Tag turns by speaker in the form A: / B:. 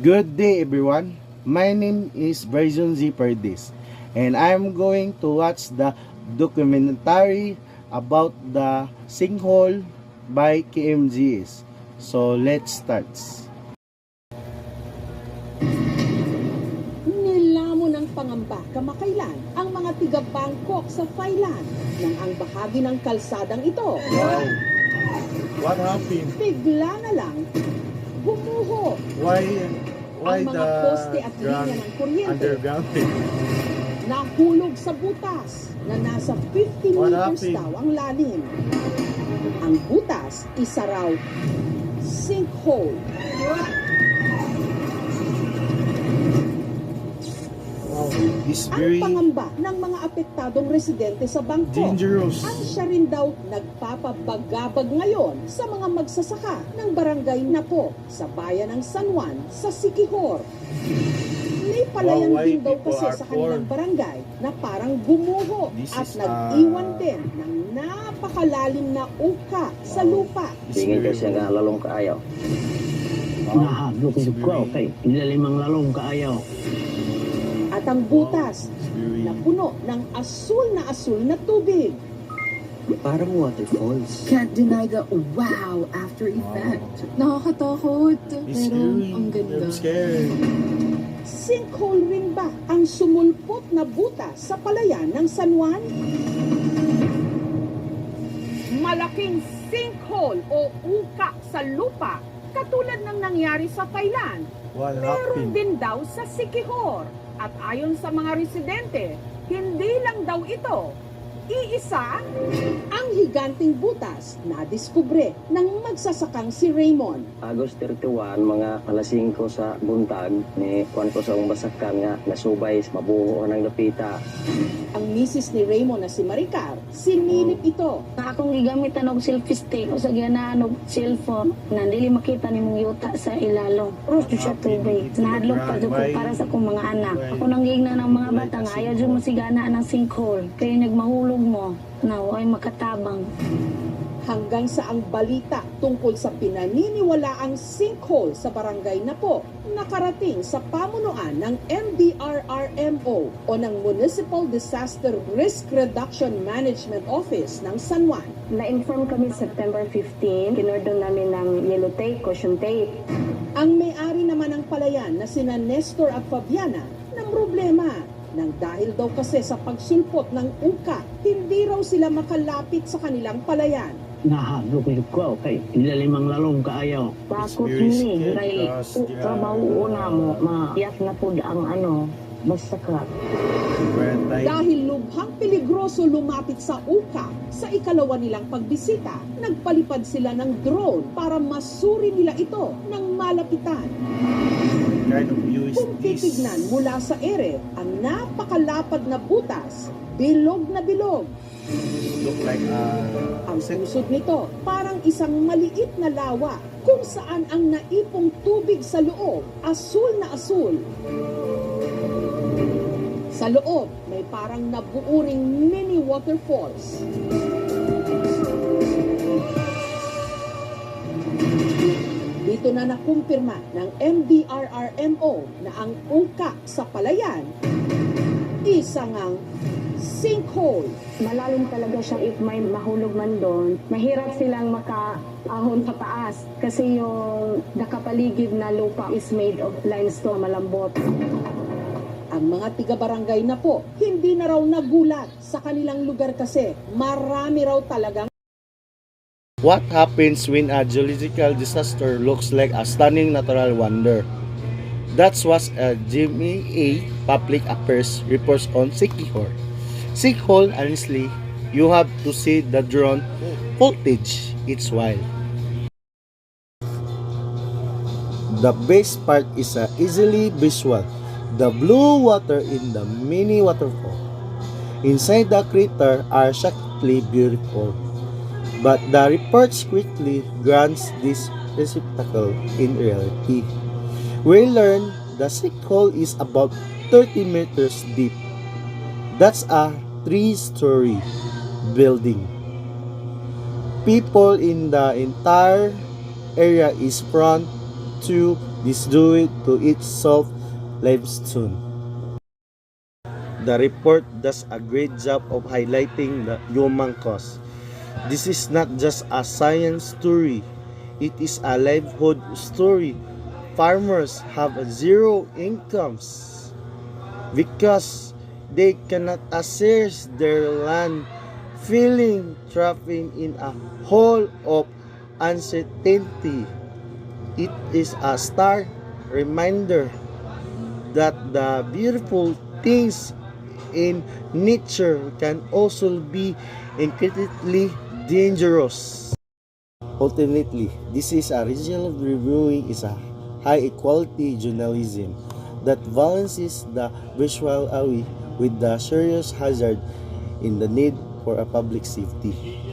A: Good day everyone. My name is Bryson Z. Perdiz and I'm going to watch the documentary about the sinkhole by KMGS. So let's start.
B: Nilamon ng pangamba kamakailan ang mga tiga-Bangkok sa Thailand nang ang bahagi ng kalsadang ito
A: Wow. What happened?
B: bigla na lang gumuho.
A: Why
B: Ang mga poste at linya ng kuryente
A: underground?
B: nahulog sa butas na nasa 50
A: What
B: meters
A: happened?
B: daw ang lalim. Ang butas, isa raw sinkhole.
A: Wow, it's
B: Ang
A: very
B: pangamba ng mga apektadong residente sa Bangkok
A: dangerous.
B: ang siya rin daw nagpapabagabag ngayon sa mga magsasaka ng barangay Napo sa bayan ng San Juan sa Siquijor. May palayan
A: Wow, why
B: din daw
A: people
B: kasi
A: are
B: sa kanilang
A: poor?
B: barangay na parang gumuho
A: This
B: at
A: is,
B: nag-iwan din ng napakalalim na uka sa lupa.
A: It's
C: Tingin
A: very
C: kasi nga lalong kaayaw.
A: Wow, it's
C: ko
A: very,
C: kay nilalimang lalong kaayaw.
B: At ang butas
A: it's very
B: na puno ng asul na tubig.
C: Parang waterfalls.
D: Can't deny the wow after effect. Nakakatakot,
A: It's
D: pero
A: scary.
D: ang ganda.
A: I'm scared.
B: Sinkhole rin ba ang sumulpot na butas sa palayan ng San Juan? Malaking sinkhole o uka sa lupa katulad ng nangyari sa Thailand.
A: What
B: Meron
A: happened?
B: din daw sa Siquijor. At ayon sa mga residente, hindi lang daw ito iisa ang higanting butas na diskubre ng magsasakang si Raymond.
C: Agos 31, mga alas 5 sa buntag, ni kuwan ko sa umbasakan nga nasubay, mabuho ng lapita.
B: Ang misis ni Raymond na si Maricar, sinilip ito.
E: Akong gigamitan og selfie stick o sa gianaan og cellphone na dili makita nimong yuta sa ilalom. Pero siya tubig. Nahadlok pa jud ko para sa akong mga anak. Ako nang gigna ng mga bata nga ayaw jud mo sigana ng sinkhole. Kaya nagmahulog mo na ay makatabang.
B: Hanggang sa ang balita tungkol sa pinaniniwalaang sinkhole sa barangay Napo nakarating sa pamunuan ng MDRRMO o ng Municipal Disaster Risk Reduction Management Office ng San Juan.
E: Na-inform kami September 15, kinordon namin ng yellow tape, caution tape.
B: Ang may-ari naman ng palayan na sina Nestor at Fabiana ng problema nang dahil daw kasi sa pagsulpot ng uka, hindi raw sila makalapit sa kanilang palayan.
C: Nahadlok ko kay nilalimang lalong kaayaw.
E: Bakot
A: very
E: ni,
A: scary
E: kay
A: because,
E: trabaho una mo, maiyak na po ang basta ka.
B: Dahil lubhang peligroso lumapit sa uka, sa ikalawa nilang pagbisita, nagpalipad sila ng drone para masuri nila ito ng malapitan.
A: Kind of view is
B: Kung
A: this?
B: titignan mula sa ere, ang napakalapad na butas, bilog na bilog.
A: Look like
B: Ang pusod nito, parang isang maliit na lawa kung saan ang naipong tubig sa loob, asul na asul. Sa loob, may parang nabuuring mini waterfalls. Dito na nakumpirma ng MDRRMO na ang uka sa palayan, isang ang sinkhole.
E: Malalim talaga siya if may mahulog man doon. Mahirap silang makaahon sa taas kasi yung nakapaligid na lupa is made of limestone, malambot.
B: Ang mga tiga-barangay na po, hindi na raw nagulat sa kanilang lugar kasi marami raw talagang
A: What happens when a geological disaster looks like a stunning natural wonder? That's what a GMA Public Affairs reports on Siquijor. Sinkhole, honestly, you have to see the drone footage. It's wild. The best part is easily visual. The blue water in the mini waterfall. Inside the crater are shockingly beautiful. But the reports quickly grants this receptacle in reality. We learn the sinkhole is about 30 meters deep. That's a 3-story building. People in the entire area is prone to This due to its soft limestone. The report does a great job of highlighting the human cause. This is not just a science story, it is a livelihood story. Farmers have zero incomes because they cannot access their land, feeling trapped in a hole of uncertainty. It is a stark reminder that the beautiful things in nature can also be incredibly dangerous. Ultimately, this is a regional reviewing is a high quality journalism that balances the visual with the serious hazard in the need for a public safety.